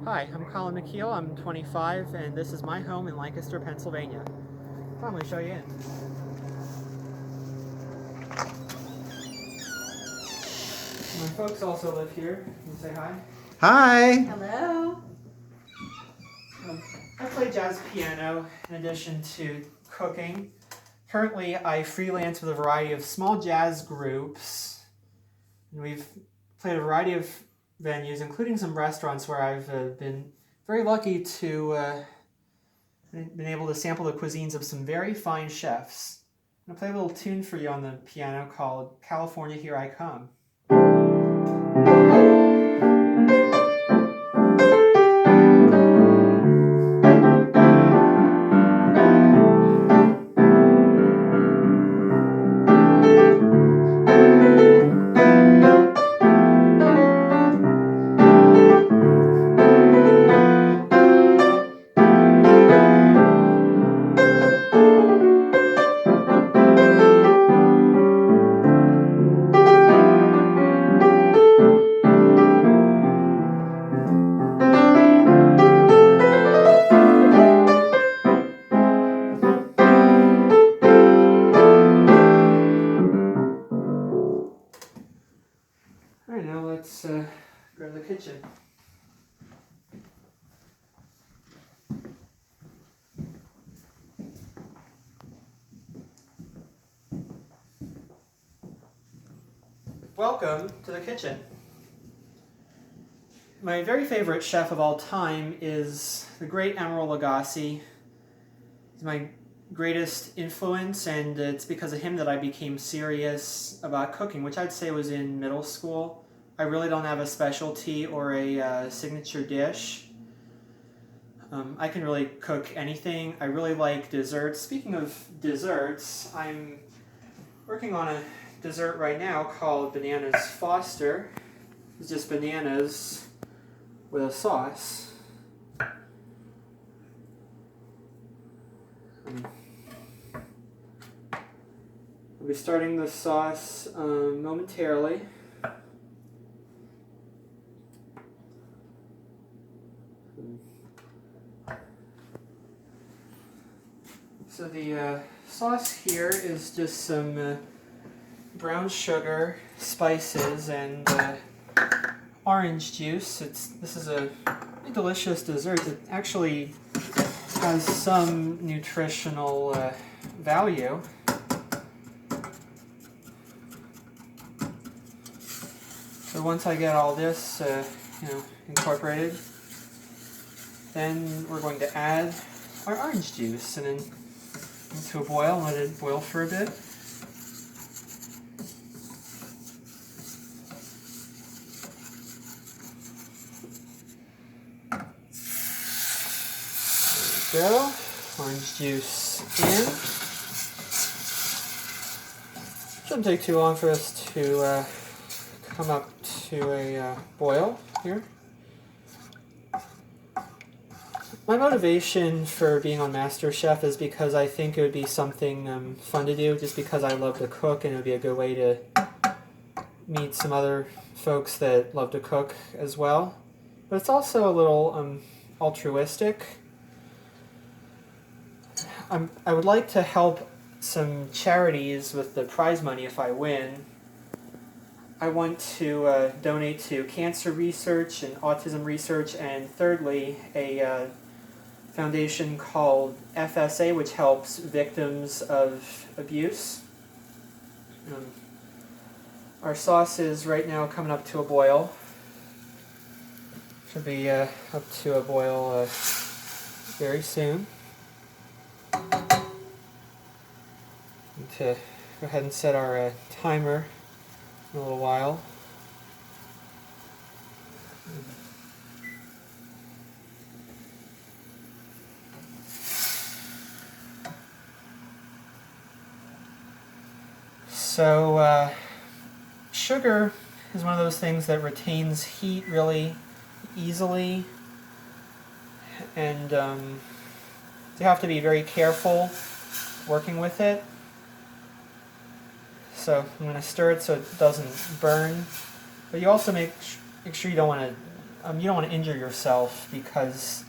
Hi, I'm Colin Mekeel. I'm 25, and this is my home in Lancaster, Pennsylvania. I'm going to show you in. My folks also live here. Can you say hi? Hi! Hello. I play jazz piano in addition to cooking. Currently, I freelance with a variety of small jazz groups. And we've played a variety of venues, including some restaurants where I've been very lucky to been able to sample the cuisines of some very fine chefs. I'm going to play a little tune for you on the piano called California, Here I Come. Alright, now let's go to the kitchen. Welcome to the kitchen. My very favorite chef of all time is the great Emeril Lagasse. He's my greatest influence, and it's because of him that I became serious about cooking, which I'd say was in middle school. I really don't have a specialty or a signature dish. I can really cook anything. I really like desserts. Speaking of desserts, I'm working on a dessert right now called Bananas Foster. It's just bananas with a sauce. I'll be starting the sauce momentarily. So the sauce here is just some brown sugar, spices, and orange juice. This is a really delicious dessert that actually has some nutritional value. So once I get all this incorporated, then we're going to add our orange juice and then into a boil and let it boil for a bit. There we go. Orange juice in. Shouldn't take too long for us to come up to a boil here. My motivation for being on MasterChef is because I think it would be something fun to do, just because I love to cook, and it would be a good way to meet some other folks that love to cook as well. But it's also a little altruistic. I would like to help some charities with the prize money if I win. I want to donate to cancer research and autism research, and thirdly, a foundation called FSA, which helps victims of abuse. Our sauce is right now coming up to a boil. Should be up to a boil very soon. Need to go ahead and set our timer in a little while. So sugar is one of those things that retains heat really easily, and you have to be very careful working with it. So I'm going to stir it so it doesn't burn, but you also make sure you don't want to you don't want to injure yourself because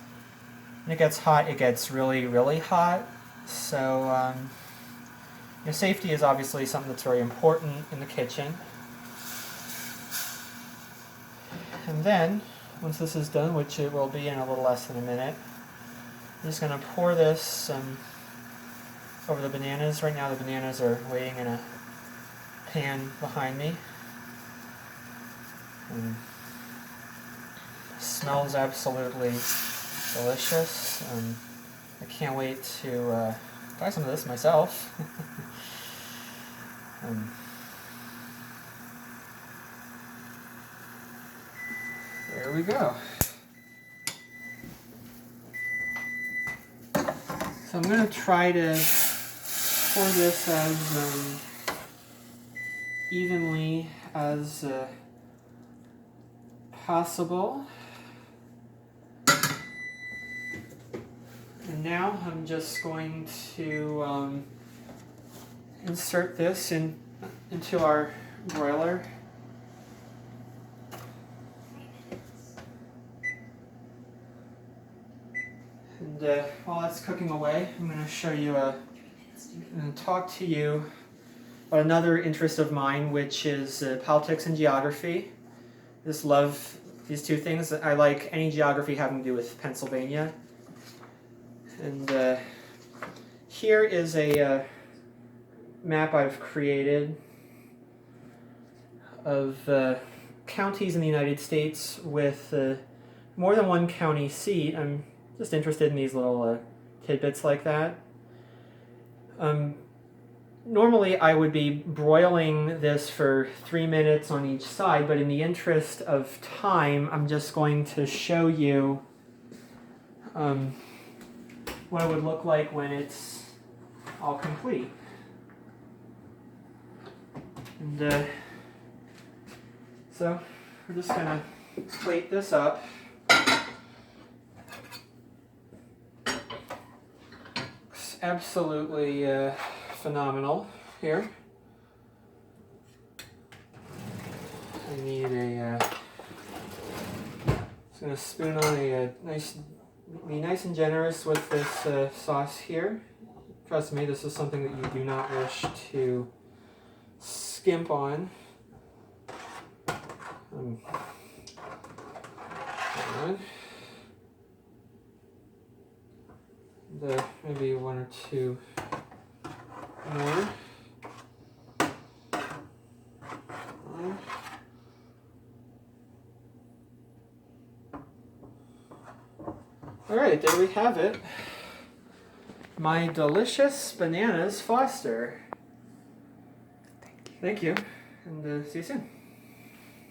when it gets hot, it gets really, really hot. So safety is obviously something that's very important in the kitchen. And then, once this is done, which it will be in a little less than a minute, I'm just going to pour this over the bananas. Right now the bananas are waiting in a pan behind me. And it smells absolutely delicious. I can't wait to try some of this myself. There we go. So I'm going to try to pour this as evenly as possible. And now I'm just going to insert this into our broiler. And while that's cooking away, I'm going to show you and talk to you about another interest of mine, which is politics and geography. I just love these two things. I like any geography having to do with Pennsylvania. And here is a map I've created of counties in the United States with more than one county seat. I'm just interested in these little tidbits like that. Normally I would be broiling this for 3 minutes on each side, but in the interest of time, I'm just going to show you what it would look like when it's all complete. And so we're just going to plate this up. Looks absolutely phenomenal here. I need just going to spoon on be nice and generous with this sauce here. Trust me, this is something that you do not wish to skimp on. Maybe one or two more. Alright, there we have it. My delicious bananas Foster. Thank you. And see you soon.